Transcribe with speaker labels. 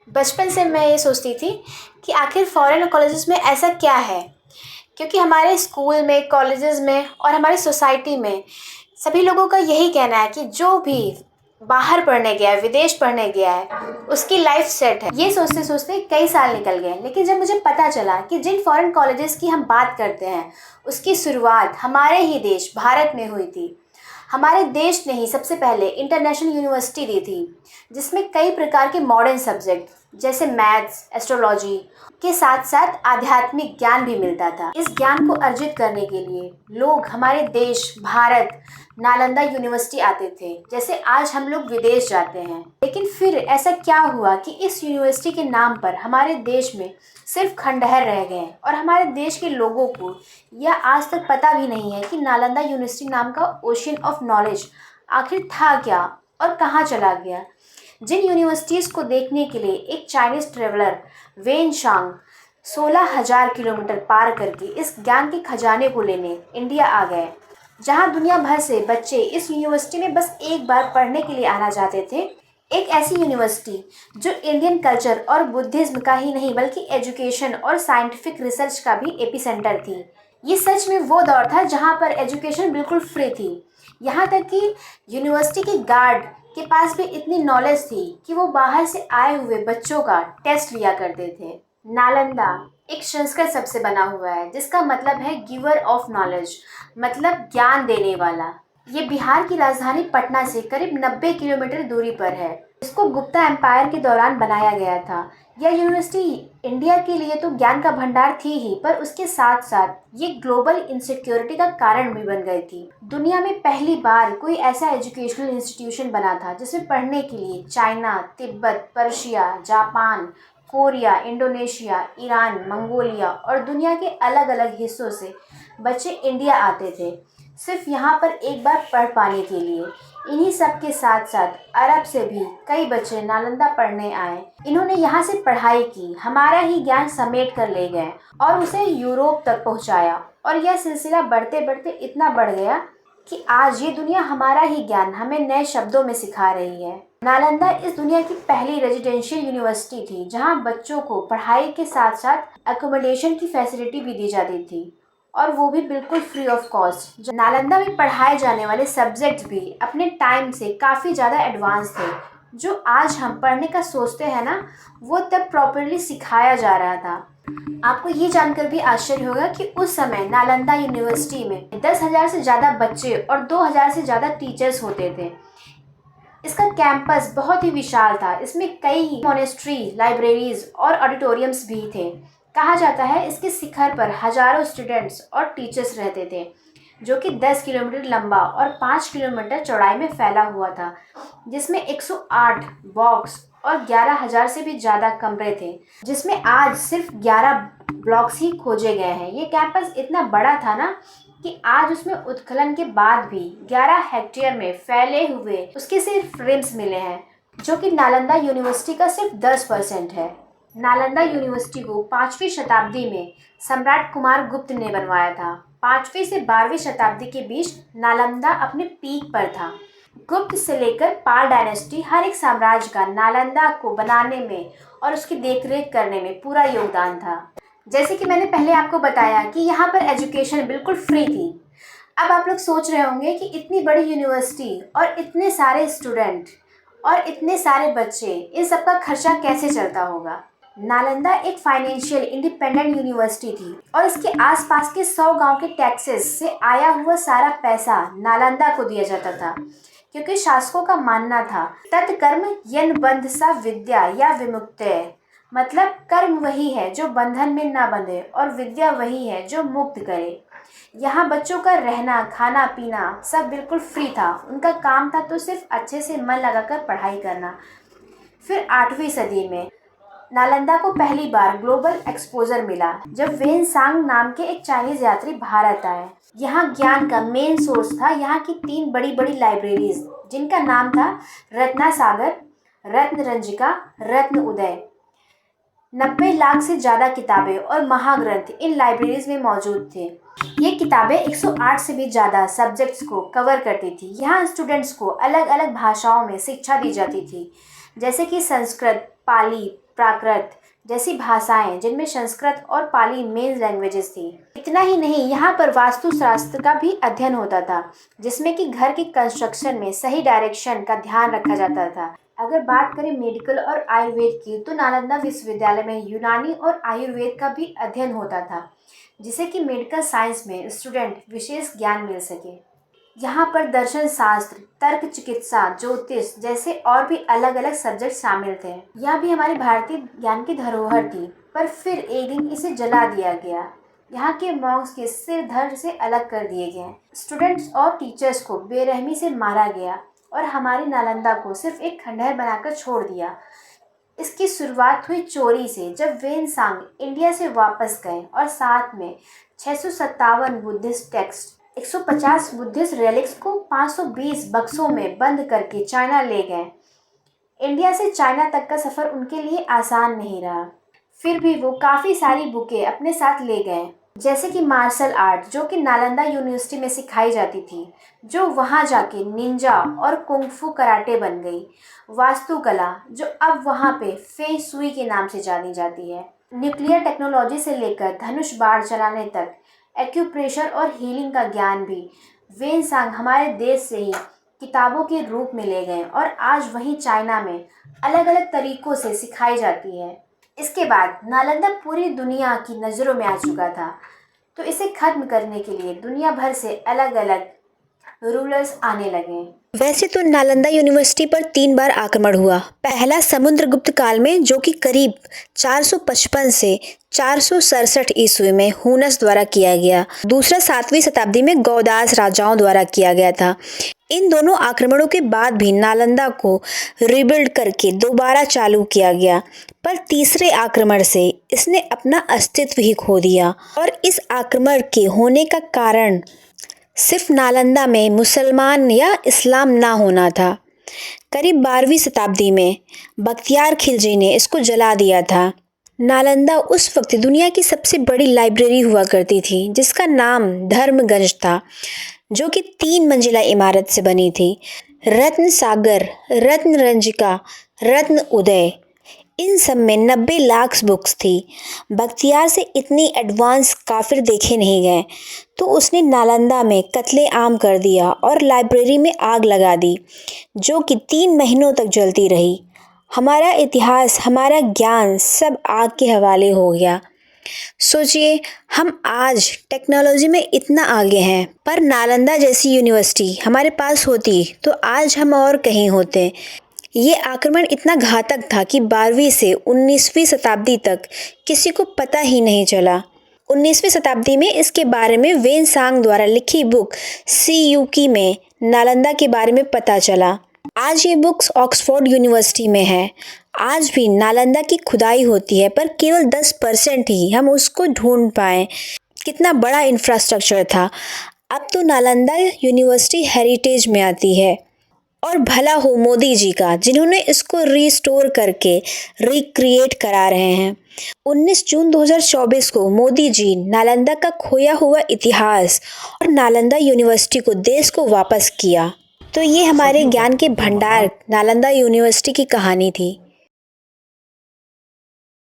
Speaker 1: बचपन से मैं ये सोचती थी कि आखिर फॉरेन कॉलेजेस में ऐसा क्या है। क्योंकि हमारे स्कूल में, कॉलेजेस में और हमारी सोसाइटी में सभी लोगों का यही कहना है कि जो भी बाहर पढ़ने गया है, विदेश पढ़ने गया है, उसकी लाइफ सेट है। ये सोचते सोचते कई साल निकल गए, लेकिन जब मुझे पता चला कि जिन फॉरेन कॉलेजेस की हम बात करते हैं उसकी शुरुआत हमारे ही देश भारत में हुई थी। हमारे देश ने ही सबसे पहले इंटरनेशनल यूनिवर्सिटी दी थी, जिसमें कई प्रकार के मॉडर्न सब्जेक्ट जैसे मैथ्स, एस्ट्रोलॉजी के साथ साथ आध्यात्मिक ज्ञान भी मिलता था। इस ज्ञान को अर्जित करने के लिए लोग हमारे देश भारत नालंदा यूनिवर्सिटी आते थे, जैसे आज हम लोग विदेश जाते हैं। लेकिन फिर ऐसा क्या हुआ कि इस यूनिवर्सिटी के नाम पर हमारे देश में सिर्फ खंडहर रह गए और हमारे देश के लोगों को यह आज तक पता भी नहीं है कि नालंदा यूनिवर्सिटी नाम का ओशियन ऑफ नॉलेज आखिर था क्या और कहाँ चला गया। जिन यूनिवर्सिटीज़ को देखने के लिए एक Chinese traveller Xuanzang 16,000 kilometre पार करके इस ज्ञान के खजाने को लेने इंडिया आ गए, जहां दुनिया भर से बच्चे इस यूनिवर्सिटी में बस एक बार पढ़ने के लिए आना चाहते थे। एक ऐसी यूनिवर्सिटी जो इंडियन कल्चर और बुद्धिज्म का ही नहीं बल्कि एजुकेशन और साइंटिफिक रिसर्च का भी एपिसेंटर थी। ये सच में वो दौर था जहाँ पर एजुकेशन बिल्कुल फ्री थी। यहाँ तक कि यूनिवर्सिटी के गार्ड के पास भी इतनी नॉलेज थी कि वो बाहर से आए हुए बच्चों का टेस्ट लिया करते थे। नालंदा एक संस्कृत शब्द से बना हुआ है, जिसका मतलब है गिवर ऑफ नॉलेज, मतलब ज्ञान देने वाला। ये बिहार की राजधानी पटना से करीब 90 किलोमीटर दूरी पर है। इसको गुप्ता एम्पायर के दौरान बनाया गया था। यह यूनिवर्सिटी इंडिया के लिए तो ज्ञान का भंडार थी ही, पर उसके साथ साथ ये ग्लोबल इनसिक्योरिटी का कारण भी बन गई थी। दुनिया में पहली बार कोई ऐसा एजुकेशनल इंस्टीट्यूशन बना था जिसमें पढ़ने के लिए China, Tibet, Persia, Japan, Korea, Indonesia, Iran, Mongolia और दुनिया के अलग अलग हिस्सों से बच्चे इंडिया आते थे, सिर्फ यहाँ पर एक बार पढ़ पाने के लिए। इन्हीं सब के साथ साथ अरब से भी कई बच्चे नालंदा पढ़ने आए। इन्होंने यहाँ से पढ़ाई की, हमारा ही ज्ञान समेट कर ले गए और उसे यूरोप तक पहुँचाया। और यह सिलसिला बढ़ते बढ़ते इतना बढ़ गया कि आज ये दुनिया हमारा ही ज्ञान हमें नए शब्दों में सिखा रही है। नालंदा इस दुनिया की पहली रेजिडेंशियल यूनिवर्सिटी थी, जहाँ बच्चों को पढ़ाई के साथ साथ अकोमोडेशन की फैसिलिटी भी दी जाती थी, और वो भी बिल्कुल फ्री ऑफ कॉस्ट। नालंदा में पढ़ाए जाने वाले सब्जेक्ट्स भी अपने टाइम से काफ़ी ज़्यादा एडवांस थे। जो आज हम पढ़ने का सोचते हैं ना, वो तब प्रॉपरली सिखाया जा रहा था। आपको ये जानकर भी आश्चर्य होगा कि उस समय नालंदा यूनिवर्सिटी में 10,000 से ज़्यादा बच्चे और 2,000 से ज़्यादा टीचर्स होते थे। इसका कैंपस बहुत ही विशाल था। इसमें कई मॉनेस्ट्री, लाइब्रेरीज और ऑडिटोरियम्स भी थे। कहा जाता है इसके शिखर पर हजारों स्टूडेंट्स और टीचर्स रहते थे, जो कि 10 किलोमीटर लंबा और 5 किलोमीटर चौड़ाई में फैला हुआ था, जिसमें 108 बॉक्स और 11,000 से भी ज़्यादा कमरे थे, जिसमें आज सिर्फ 11 ब्लॉक्स ही खोजे गए हैं। ये कैंपस इतना बड़ा था ना कि आज उसमें उत्खनन के बाद भी 11 हेक्टेयर में फैले हुए उसके सिर्फ रिम्स मिले हैं, जो कि नालंदा यूनिवर्सिटी का सिर्फ 10% है। नालंदा यूनिवर्सिटी को 5वीं शताब्दी में सम्राट कुमार गुप्त ने बनवाया था। 5वीं से 12वीं शताब्दी के बीच नालंदा अपने पीक पर था। गुप्त से लेकर पाल डायनेस्टी हर एक साम्राज्य का नालंदा को बनाने में और उसकी देखरेख करने में पूरा योगदान था। जैसे कि मैंने पहले आपको बताया कि यहाँ पर एजुकेशन बिल्कुल फ्री थी। अब आप लोग सोच रहे होंगे कि इतनी बड़ी यूनिवर्सिटी और इतने सारे स्टूडेंट और इतने सारे बच्चे, इन सब का खर्चा कैसे चलता होगा। नालंदा एक फाइनेंशियल इंडिपेंडेंट यूनिवर्सिटी थी और इसके आसपास के 100 गांव के टैक्सेस से आया हुआ सारा पैसा नालंदा को दिया जाता था, क्योंकि शासकों का मानना था तत्कर्म यन बंध सा विद्या या विमुक्तय, मतलब कर्म वही है जो बंधन में ना बंधे और विद्या वही है जो मुक्त करे। यहाँ बच्चों का रहना, खाना, पीना सब बिल्कुल फ्री था। उनका काम था तो सिर्फ अच्छे से मन लगाकर पढ़ाई करना। फिर 8वीं सदी में नालंदा को पहली बार ग्लोबल एक्सपोजर मिला, जब वेन सांग नाम के एक चाइनीज यात्री भारत आए। यहाँ ज्ञान का मेन सोर्स था यहाँ की 3 बड़ी बड़ी लाइब्रेरीज, जिनका नाम था रत्नासागर, रत्न रंजिका, रत्न उदय। 90 लाख से ज़्यादा किताबें और महाग्रंथ इन लाइब्रेरीज में मौजूद थे। ये किताबें 108 से भी ज़्यादा सब्जेक्ट्स को कवर करती थी। यहाँ स्टूडेंट्स को अलग अलग भाषाओं में शिक्षा दी जाती थी, जैसे कि संस्कृत, पाली, प्राकृत जैसी भाषाएं, जिनमें संस्कृत और पाली मेन लैंग्वेजेस थी। इतना ही नहीं, यहाँ पर वास्तुशास्त्र का भी अध्ययन होता था, जिसमें कि घर की कंस्ट्रक्शन में सही डायरेक्शन का ध्यान रखा जाता था। अगर बात करें मेडिकल और आयुर्वेद की, तो नालंदा विश्वविद्यालय में यूनानी और आयुर्वेद का भी अध्ययन होता था, जिससे कि मेडिकल साइंस में स्टूडेंट विशेष ज्ञान मिल सके। यहाँ पर दर्शन शास्त्र, तर्क चिकित्सा, ज्योतिष जैसे और भी अलग अलग सब्जेक्ट शामिल थे। यह भी हमारी भारतीय ज्ञान की धरोहर थी, पर फिर एक दिन इसे जला दिया गया। यहाँ के मॉन्क्स के सिर धड़ से अलग कर दिए गए, स्टूडेंट्स और टीचर्स को बेरहमी से मारा गया और हमारी नालंदा को सिर्फ एक खंडहर बनाकर छोड़ दिया। इसकी शुरुआत हुई चोरी से, जब वेनसांग इंडिया से वापस गए और साथ में 657 बुद्धिस्ट टेक्स्ट, 150 बुद्धिस्ट रेलिक्स को 520 बक्सों में बंद करके चाइना ले गए। इंडिया से चाइना तक का सफ़र उनके लिए आसान नहीं रहा, फिर भी वो काफ़ी सारी बुकें अपने साथ ले गए, जैसे कि मार्शल आर्ट, जो कि नालंदा यूनिवर्सिटी में सिखाई जाती थी, जो वहाँ जाके निंजा और कुंग-फू कराटे बन गई। वास्तुकला, जो अब वहाँ पे फे सुई के नाम से जानी जाती है। न्यूक्लियर टेक्नोलॉजी से लेकर धनुष बाण चलाने तक, एक्यूप्रेशर और हीलिंग का ज्ञान भी वेनसांग हमारे देश से ही किताबों के रूप में ले गए और आज वहीं चाइना में अलग अलग तरीक़ों से सिखाई जाती है। इसके बाद नालंदा पूरी दुनिया की नज़रों में आ चुका था, तो इसे ख़त्म करने के लिए दुनिया भर से अलग अलग रूलर्स आने लगे।
Speaker 2: वैसे तो नालंदा यूनिवर्सिटी पर 3 बार आक्रमण हुआ। पहला समुद्रगुप्त काल में, जो कि करीब 455 से 467 ईस्वी में हुनस द्वारा किया गया। दूसरा 7वीं शताब्दी में गौदास राजाओं द्वारा किया गया था। इन दोनों आक्रमणों के बाद भी नालंदा को रिबिल्ड करके दोबारा चालू किया गया, पर तीसरे आक्रमण से इसने अपना अस्तित्व ही खो दिया। और इस आक्रमण के होने का कारण सिर्फ नालंदा में मुसलमान या इस्लाम ना होना था। करीब 12वीं शताब्दी में बख्तियार खिलजी ने इसको जला दिया था। नालंदा उस वक्त दुनिया की सबसे बड़ी लाइब्रेरी हुआ करती थी, जिसका नाम धर्मगंज था, जो कि 3 मंजिला इमारत से बनी थी। रत्न सागर, रत्न रंजिका, रत्न उदय, इन सब में 90 लाख बुक्स थी। बख्तियार से इतनी एडवांस काफिर देखे नहीं गए, तो उसने नालंदा में कत्ले आम कर दिया और लाइब्रेरी में आग लगा दी, जो कि 3 महीनों तक जलती रही। हमारा इतिहास, हमारा ज्ञान सब आग के हवाले हो गया। सोचिए, हम आज टेक्नोलॉजी में इतना आगे हैं, पर नालंदा जैसी यूनिवर्सिटी हमारे पास होती तो आज हम और कहीं होते। ये आक्रमण इतना घातक था कि 12वीं से 19वीं शताब्दी तक किसी को पता ही नहीं चला। 19वीं शताब्दी में इसके बारे में वेनसांग द्वारा लिखी बुक सीयूकी में नालंदा के बारे में पता चला। आज ये बुक्स ऑक्सफोर्ड यूनिवर्सिटी में है। आज भी नालंदा की खुदाई होती है, पर केवल 10% ही हम उसको ढूंढ पाए। कितना बड़ा इंफ्रास्ट्रक्चर था। अब तो नालंदा यूनिवर्सिटी हेरिटेज में आती है। और भला हो मोदी जी का, जिन्होंने इसको रिस्टोर करके रिक्रिएट करा रहे हैं। 19 जून 2024 को मोदी जी नालंदा का खोया हुआ इतिहास और नालंदा यूनिवर्सिटी को देश को वापस किया। तो ये हमारे ज्ञान के भंडार नालंदा यूनिवर्सिटी की कहानी थी।